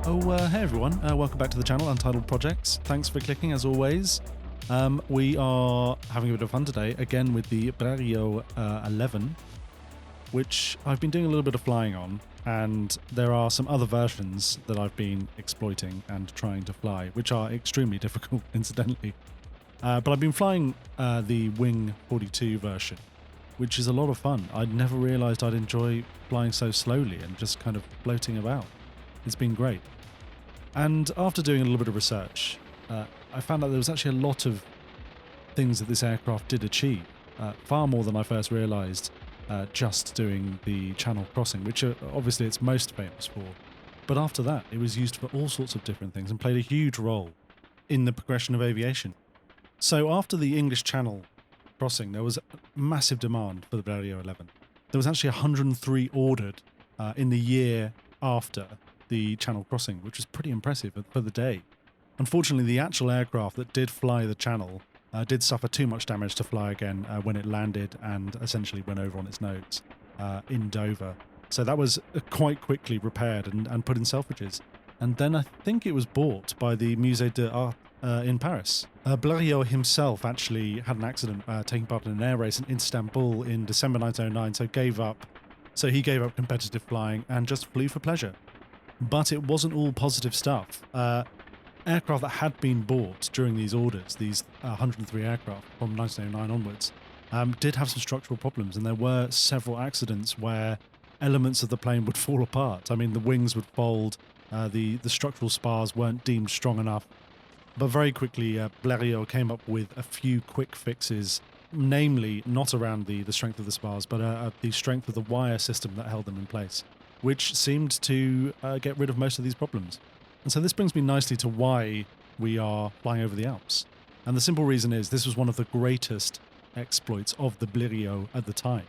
Hey everyone, welcome back to the channel, Untitled Projects. Thanks for clicking as always. We are having a bit of fun today, again with the Blériot XI, which I've been doing a little bit of flying on, and there are some other versions that I've been exploiting and trying to fly, which are extremely difficult, incidentally. But I've been flying the Wing 42 version, which is a lot of fun. I'd never realised I'd enjoy flying so slowly and just kind of floating about. It's been great. And after doing a little bit of research, I found out there was actually a lot of things that this aircraft did achieve, far more than I first realised just doing the Channel Crossing, which obviously it's most famous for. But after that, it was used for all sorts of different things and played a huge role in the progression of aviation. So after the English Channel Crossing, there was massive demand for the Blériot XI. There was actually 103 ordered in the year after the Channel Crossing, which was pretty impressive for the day. Unfortunately, the actual aircraft that did fly the channel did suffer too much damage to fly again when it landed and essentially went over on its nose in Dover. So that was quite quickly repaired and put in selfridges. And then I think it was bought by the Musée d'Art in Paris. Blériot himself actually had an accident taking part in an air race in Istanbul in December 1909, so he gave up competitive flying and just flew for pleasure. But it wasn't all positive stuff. Aircraft that had been bought during these orders, these 103 aircraft from 1909 onwards, did have some structural problems, and there were several accidents where elements of the plane would fall apart. I mean, the wings would fold, the structural spars weren't deemed strong enough. But very quickly, Blériot came up with a few quick fixes, namely not around the strength of the spars, but the strength of the wire system that held them in place, which seemed to get rid of most of these problems. And so this brings me nicely to why we are flying over the Alps. And the simple reason is this was one of the greatest exploits of the Blériot at the time.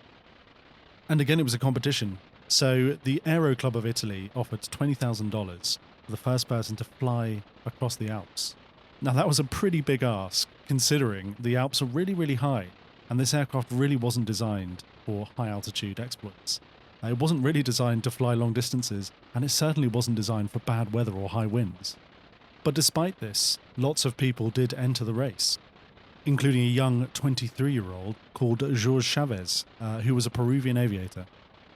And again, it was a competition. So the Aero Club of Italy offered $20,000 for the first person to fly across the Alps. Now that was a pretty big ask, considering the Alps are really, really high, and this aircraft really wasn't designed for high altitude exploits. It wasn't really designed to fly long distances, and it certainly wasn't designed for bad weather or high winds. But despite this, lots of people did enter the race, including a young 23-year-old called Jorge Chavez, who was a Peruvian aviator.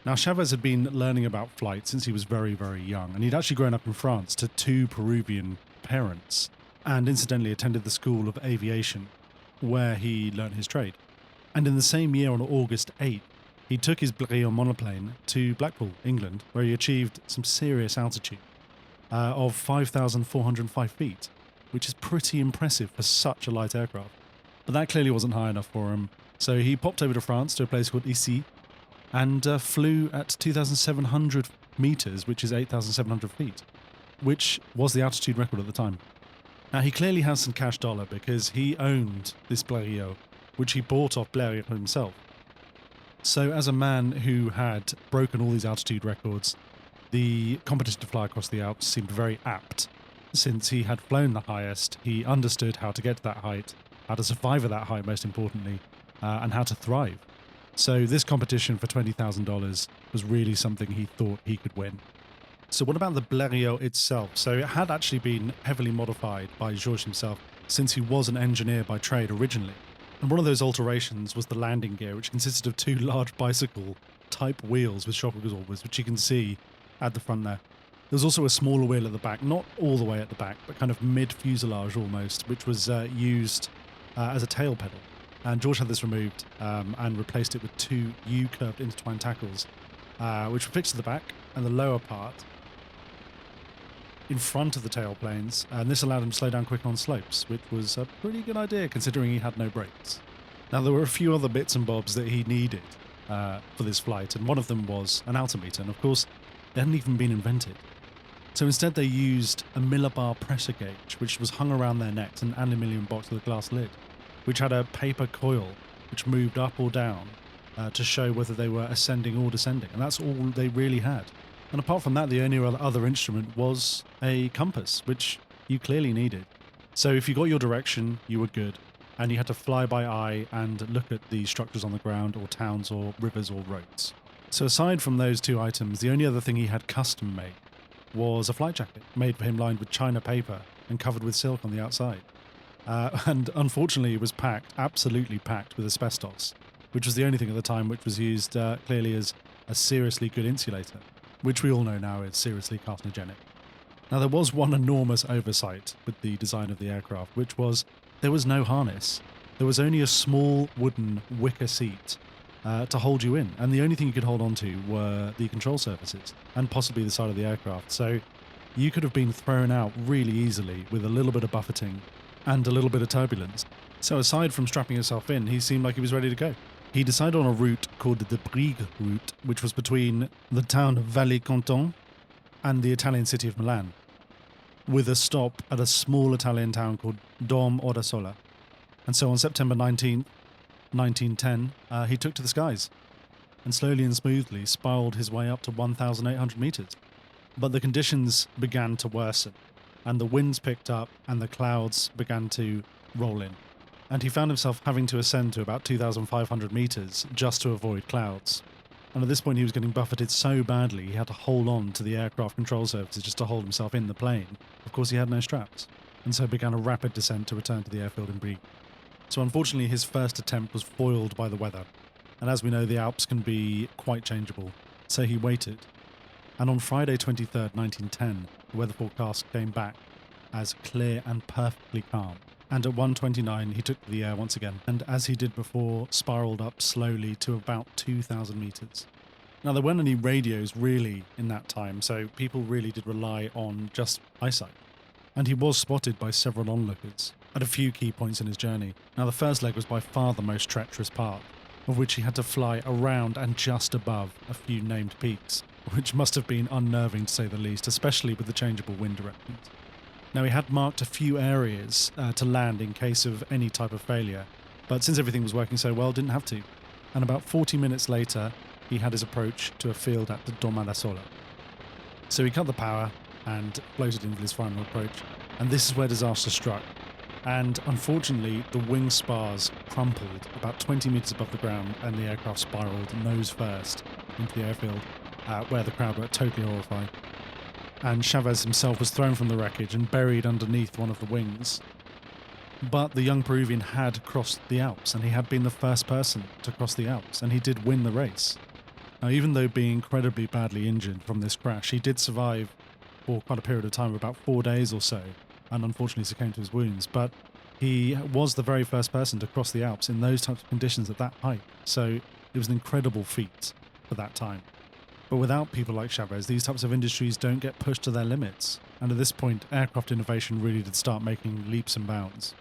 Now, Chavez had been learning about flight since he was very, very young, and he'd actually grown up in France to two Peruvian parents, and incidentally attended the School of Aviation, where he learnt his trade. And in the same year, on August 8th, he took his Blériot monoplane to Blackpool, England, where he achieved some serious altitude of 5,405 feet, which is pretty impressive for such a light aircraft. But that clearly wasn't high enough for him, so he popped over to France to a place called Issy and flew at 2,700 meters, which is 8,700 feet, which was the altitude record at the time. Now, he clearly has some cash dollar because he owned this Blériot, which he bought off Blériot himself. So as a man who had broken all these altitude records, the competition to fly across the Alps seemed very apt. Since he had flown the highest, he understood how to get to that height, how to survive at that height most importantly, and how to thrive. So this competition for $20,000 was really something he thought he could win. So what about the Blériot itself? So it had actually been heavily modified by Jorge himself, since he was an engineer by trade originally. And one of those alterations was the landing gear, which consisted of two large bicycle-type wheels with shock absorbers, which you can see at the front there. There was also a smaller wheel at the back, not all the way at the back, but kind of mid-fuselage almost, which was used as a tail pedal. And Jorge had this removed and replaced it with two U-curved intertwined tackles, which were fixed to the back and the lower part in front of the tailplanes, and this allowed him to slow down quick on slopes, which was a pretty good idea considering he had no brakes. Now, there were a few other bits and bobs that he needed for this flight, and one of them was an altimeter, and of course, they hadn't even been invented. So instead they used a millibar pressure gauge, which was hung around their necks, an aluminium box with a glass lid, which had a paper coil which moved up or down to show whether they were ascending or descending, and that's all they really had. And apart from that, the only other instrument was a compass, which you clearly needed. So if you got your direction, you were good, and you had to fly by eye and look at the structures on the ground or towns or rivers or roads. So aside from those two items, the only other thing he had custom made was a flight jacket made for him lined with China paper and covered with silk on the outside. And unfortunately it was packed, absolutely packed with asbestos, which was the only thing at the time which was used clearly as a seriously good insulator, which we all know now is seriously carcinogenic. Now there was one enormous oversight with the design of the aircraft, which was there was no harness. There was only a small wooden wicker seat to hold you in, and the only thing you could hold on to were the control surfaces and possibly the side of the aircraft. So you could have been thrown out really easily with a little bit of buffeting and a little bit of turbulence. So aside from strapping himself in, he seemed like he was ready to go. He decided on a route called the Brigue route, which was between the town of Valle-Canton and the Italian city of Milan, with a stop at a small Italian town called Dom Ordasola. And so on September 19th, 1910, he took to the skies and slowly and smoothly spiraled his way up to 1,800 meters. But the conditions began to worsen, and the winds picked up and the clouds began to roll in. And he found himself having to ascend to about 2,500 meters just to avoid clouds. And at this point he was getting buffeted so badly he had to hold on to the aircraft control surfaces just to hold himself in the plane. Of course he had no straps, and so began a rapid descent to return to the airfield in Brigue. So unfortunately his first attempt was foiled by the weather, and as we know the Alps can be quite changeable, so he waited. And on Friday 23rd, 1910, the weather forecast came back as clear and perfectly calm. And at 1:29 he took to the air once again, and as he did before, spiraled up slowly to about 2,000 meters. Now there weren't any radios really in that time, so people really did rely on just eyesight. And he was spotted by several onlookers at a few key points in his journey. Now the first leg was by far the most treacherous part, of which he had to fly around and just above a few named peaks, which must have been unnerving to say the least, especially with the changeable wind directions. Now he had marked a few areas to land in case of any type of failure, but since everything was working so well, didn't have to. And about 40 minutes later, he had his approach to a field at the Domadasola. So he cut the power and floated into his final approach, and this is where disaster struck. And unfortunately, the wing spars crumpled about 20 meters above the ground, and the aircraft spiraled nose first into the airfield, where the crowd were totally horrified. And Chavez himself was thrown from the wreckage and buried underneath one of the wings. But the young Peruvian had crossed the Alps, and he had been the first person to cross the Alps, and he did win the race. Now, even though being incredibly badly injured from this crash, he did survive for quite a period of time, about 4 days or so, and unfortunately succumbed to his wounds. But he was the very first person to cross the Alps in those types of conditions at that height, so it was an incredible feat for that time. But without people like Chavez, these types of industries don't get pushed to their limits. And at this point, aircraft innovation really did start making leaps and bounds.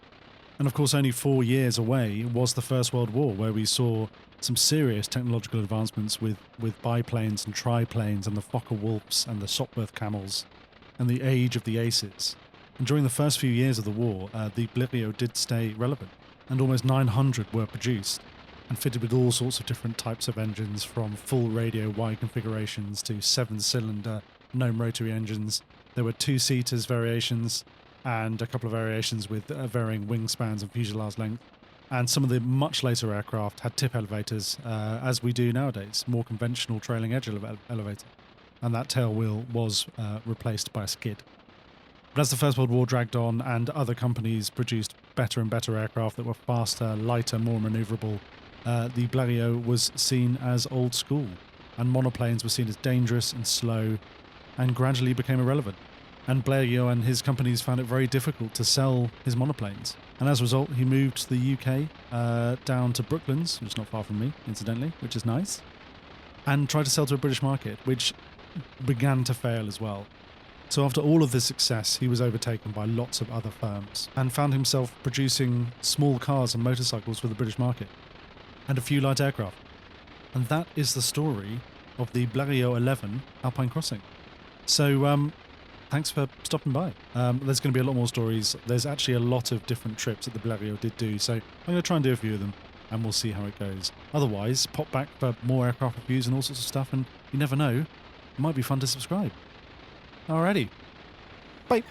And of course, only 4 years away was the First World War, where we saw some serious technological advancements with biplanes and triplanes and the Fokker-Wulfs and the Sopwith Camels and the age of the Aces. And during the first few years of the war, the Blériot did stay relevant, and almost 900 were produced, and fitted with all sorts of different types of engines, from full radio wide configurations to 7-cylinder Gnome rotary engines. There were 2-seaters variations and a couple of variations with varying wingspans and fuselage length. And some of the much later aircraft had tip elevators, as we do nowadays, more conventional trailing edge elevator. And that tail wheel was replaced by a skid. But as the First World War dragged on and other companies produced better and better aircraft that were faster, lighter, more manoeuvrable, the Blériot was seen as old school, and monoplanes were seen as dangerous and slow, and gradually became irrelevant. And Blériot and his companies found it very difficult to sell his monoplanes. And as a result, he moved to the UK, down to Brooklands, which is not far from me, incidentally, which is nice, and tried to sell to a British market, which began to fail as well. So after all of this success, he was overtaken by lots of other firms, and found himself producing small cars and motorcycles for the British market, and a few light aircraft. And that is the story of the Blériot XI Alpine Crossing. So thanks for stopping by. There's going to be a lot more stories. There's actually a lot of different trips that the Blériot did do, so I'm going to try and do a few of them, and we'll see how it goes. Otherwise, pop back for more aircraft reviews and all sorts of stuff, and you never know, it might be fun to subscribe. Alrighty. Bye.